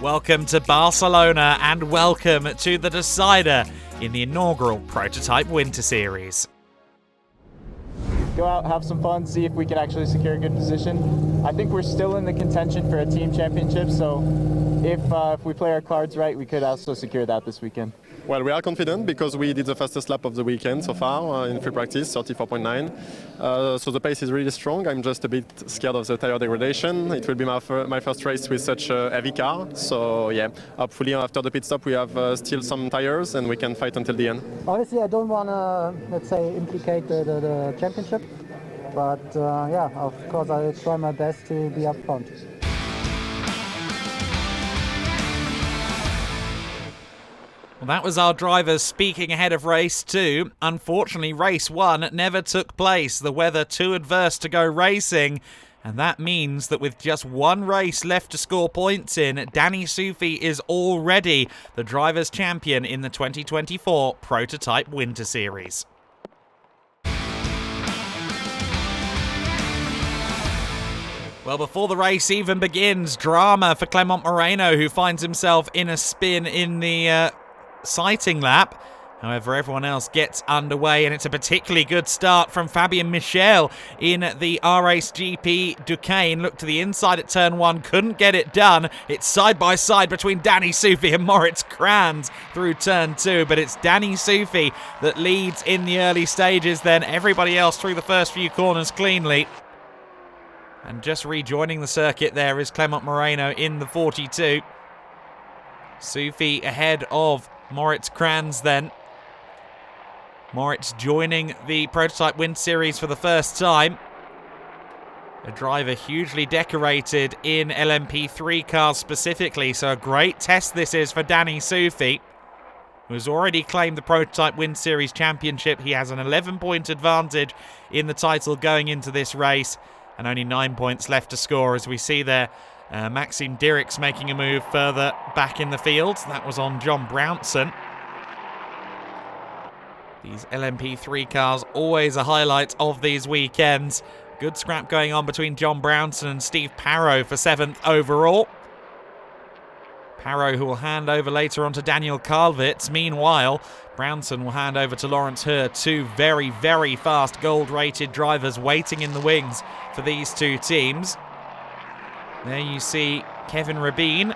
Welcome to Barcelona and welcome to the decider in the inaugural Prototype Winter Series. Go out, have some fun, see if we can actually secure a good position. I think we're still in the contention for a team championship, so if we play our cards right, we could also secure that this weekend. Well, we are confident because we did the fastest lap of the weekend so far in free practice, 34.9. So the pace is really strong. I'm just a bit scared of the tire degradation. It will be my first race with such a heavy car. So yeah, hopefully after the pit stop we have still some tires and we can fight until the end. Obviously, I don't want to, let's say, implicate the championship. But yeah, of course, I'll try my best to be up front. Well, that was our drivers speaking ahead of race 2. Unfortunately, race 1 never took place. The weather too adverse to go racing. And that means that with just one race left to score points in, Danny Soufi is already the drivers' champion in the 2024 Prototype Winter Series. Well, before the race even begins, drama for Clement Moreno, who finds himself in a spin in the sighting lap. However, everyone else gets underway, and it's a particularly good start from Fabien Michel in the RACE GP Duquesne. Looked to the inside at turn 1, couldn't get it done. It's side by side between Danny Soufi and Moritz Kranz through turn 2, but it's Danny Soufi that leads in the early stages, then everybody else through the first few corners cleanly. And just rejoining the circuit there is Clement Moreno in the 42. Soufi ahead of Moritz Kranz then. Moritz joining the Prototype Winter Series for the first time. A driver hugely decorated in LMP3 cars specifically, so a great test this is for Danny Soufi, who's already claimed the Prototype Winter Series championship. He has an 11-point advantage in the title going into this race, and only 9 points left to score as we see there. Maxime Dirks making a move further back in the field. That was on John Brownson. These LMP3 cars, always a highlight of these weekends. Good scrap going on between John Brownson and Steve Parrow for 7th overall. Parrow, who will hand over later on to Daniel Karlwitz. Meanwhile, Brownson will hand over to Lawrence Herr. Two very, very fast gold-rated drivers waiting in the wings for these two teams. There you see Kevin Rabin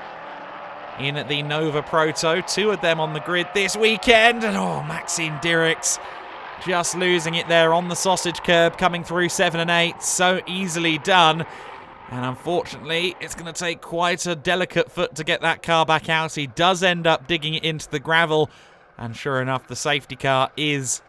in the Nova Proto. Two of them on the grid this weekend. And Maxime Dirks just losing it there on the sausage curb, coming through 7 and 8. So easily done. And unfortunately, it's going to take quite a delicate foot to get that car back out. He does end up digging it into the gravel. And sure enough, the safety car is...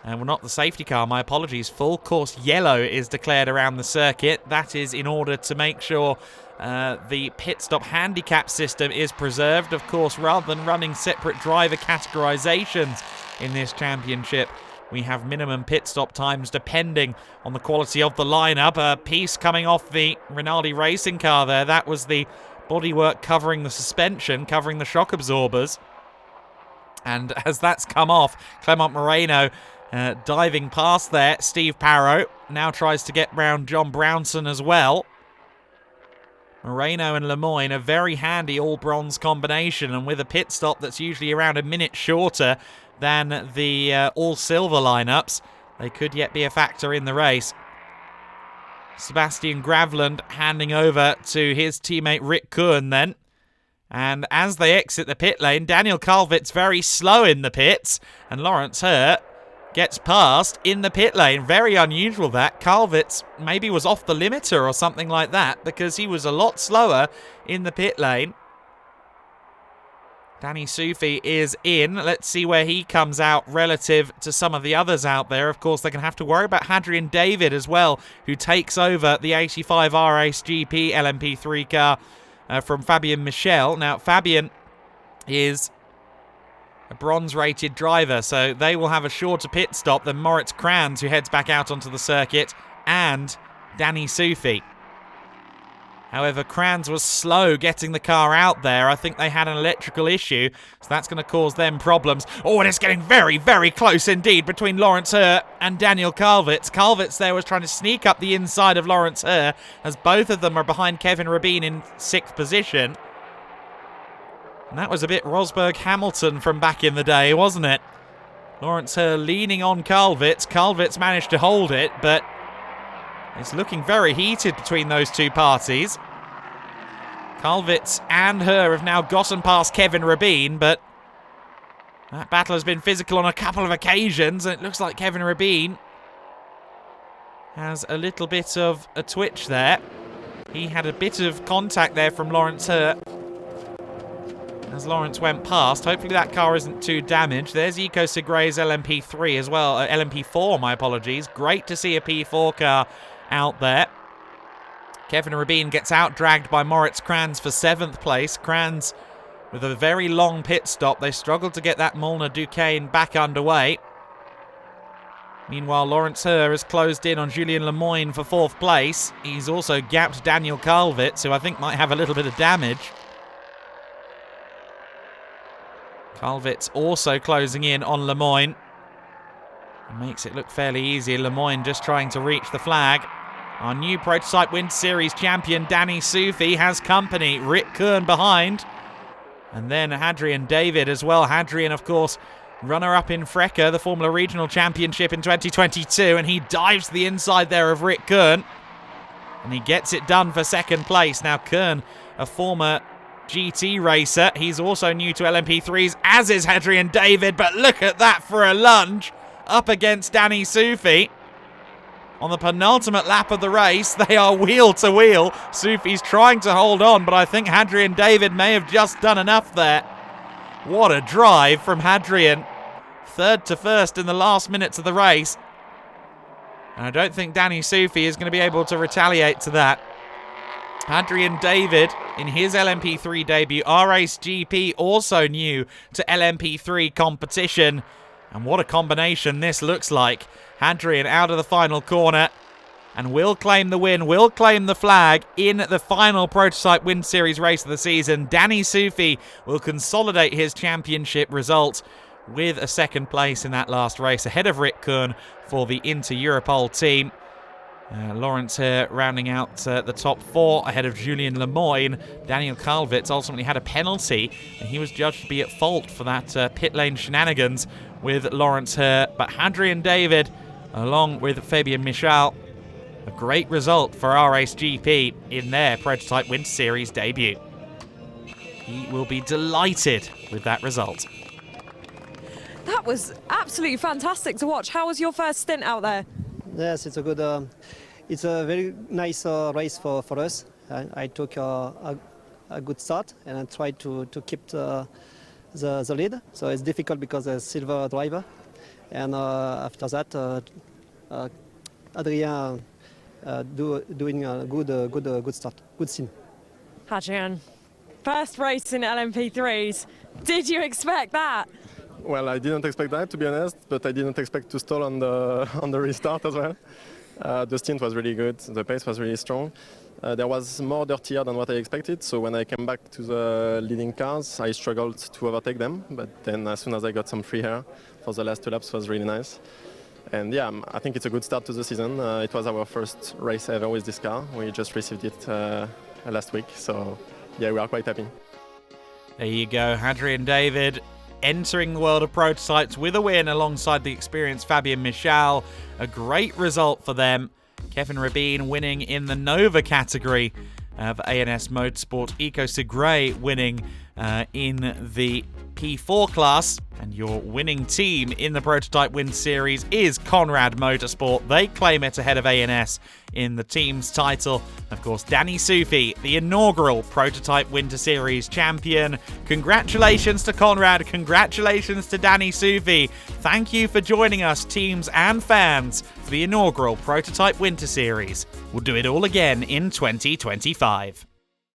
well, not the safety car, my apologies. Full course yellow is declared around the circuit. That is in order to make sure the pit stop handicap system is preserved. Of course, rather than running separate driver categorizations in this championship, we have minimum pit stop times depending on the quality of the lineup. A piece coming off the Rinaldi racing car there. That was the bodywork covering the suspension, covering the shock absorbers. And as that's come off, Clement Moreno diving past there. Steve Parrow now tries to get round John Brownson as well. Moreno and Lemoyne, a very handy all-bronze combination, and with a pit stop that's usually around a minute shorter than the all-silver lineups, they could yet be a factor in the race. Sebastian Gravland handing over to his teammate Rick Kuhn then. And as they exit the pit lane, Daniel Karlwitz very slow in the pits, and Lawrence Herr gets past in the pit lane. Very unusual that. Karlwitz maybe was off the limiter or something like that, because he was a lot slower in the pit lane. Danny Soufi is in. Let's see where he comes out relative to some of the others out there. Of course, they're going to have to worry about Hadrian David as well, who takes over the 85 RACE GP LMP3 car from Fabien Michel. Now, Fabien is a bronze-rated driver, so they will have a shorter pit stop than Moritz Kranz, who heads back out onto the circuit, and Danny Soufi. However, Kranz was slow getting the car out there. I think they had an electrical issue, so that's going to cause them problems. Oh, and it's getting very, very close indeed between Lawrence Herr and Daniel Karlwitz. Karlwitz there was trying to sneak up the inside of Lawrence Herr, as both of them are behind Kevin Rabin in 6th position. And that was a bit Rosberg-Hamilton from back in the day, wasn't it? Lawrence Herr leaning on Kalvitz. Kalvitz managed to hold it, but it's looking very heated between those two parties. Kalvitz and Herr have now gotten past Kevin Rabin, but that battle has been physical on a couple of occasions, and it looks like Kevin Rabin has a little bit of a twitch there. He had a bit of contact there from Lawrence Herr as Lawrence went past. Hopefully that car isn't too damaged. There's Eco Segre's LMP3 as well. LMP4, my apologies. Great to see a P4 car out there. Kevin Rabin gets out-dragged by Moritz Kranz for 7th place. Kranz with a very long pit stop. They struggled to get that Molnar Duquesne back underway. Meanwhile, Lawrence Herr has closed in on Julien Lemoyne for 4th place. He's also gapped Daniel Kalvitz, who I think might have a little bit of damage. Kalvitz also closing in on Lemoyne. Makes it look fairly easy. Lemoyne just trying to reach the flag. Our new Prototype Winter Series champion, Danny Soufi, has company. Rick Kern behind. And then Hadrian David as well. Hadrian, of course, runner-up in Freca, the Formula Regional Championship in 2022. And he dives to the inside there of Rick Kern. And he gets it done for 2nd place. Now Kern, a former GT racer. He's also new to LMP3s, as is Hadrian David. But look at that for a lunge up against Danny Soufi. On the penultimate lap of the race, they are wheel to wheel. Soufi's trying to hold on, but I think Hadrian David may have just done enough there. What a drive from Hadrian. 3rd to 1st in the last minutes of the race. And I don't think Danny Soufi is going to be able to retaliate to that. Hadrian David, in his LMP3 debut, R-Ace GP also new to LMP3 competition. And what a combination this looks like. Hadrian out of the final corner and will claim the win, will claim the flag in the final Prototype Wind Series race of the season. Danny Soufi will consolidate his championship result with a 2nd place in that last race, ahead of Rick Kern for the Inter-Europol team. Lawrence Herr rounding out the top 4 ahead of Julien Lemoyne. Daniel Kalvitz ultimately had a penalty, and he was judged to be at fault for that pit lane shenanigans with Lawrence Herr. But Hadrian David, along with Fabien Michal, a great result for R-Ace GP in their Prototype Winter Series debut. He will be delighted with that result. That was absolutely fantastic to watch. How was your first stint out there? Yes, it's a good. It's a very nice race for us. I took a good start and I tried to keep the lead. So it's difficult because there's silver driver, and after that, Adrien doing a good start, good scene. Hadrian, first race in LMP3s. Did you expect that? Well, I didn't expect that, to be honest, but I didn't expect to stall on the restart as well. The stint was really good, the pace was really strong. There was more dirtier than what I expected, so when I came back to the leading cars, I struggled to overtake them, but then as soon as I got some free air for the last 2 laps, was really nice. And yeah, I think it's a good start to the season. It was our first race ever with this car. We just received it last week, so yeah, we are quite happy. There you go, Hadrian David entering the world of prototypes with a win alongside the experienced Fabien Michal. A great result for them. Kevin Rabin winning in the Nova category of ANS Motorsport. Eco Segre winning in the P4 class. And your winning team in the Prototype Win Series is Conrad Motorsport. They claim it ahead of ANS in the team's title. Of course, Danny Soufi, the inaugural Prototype Winter Series champion. Congratulations to Conrad. Congratulations to Danny Soufi. Thank you for joining us, teams and fans, for the inaugural Prototype Winter Series. We'll do it all again in 2025.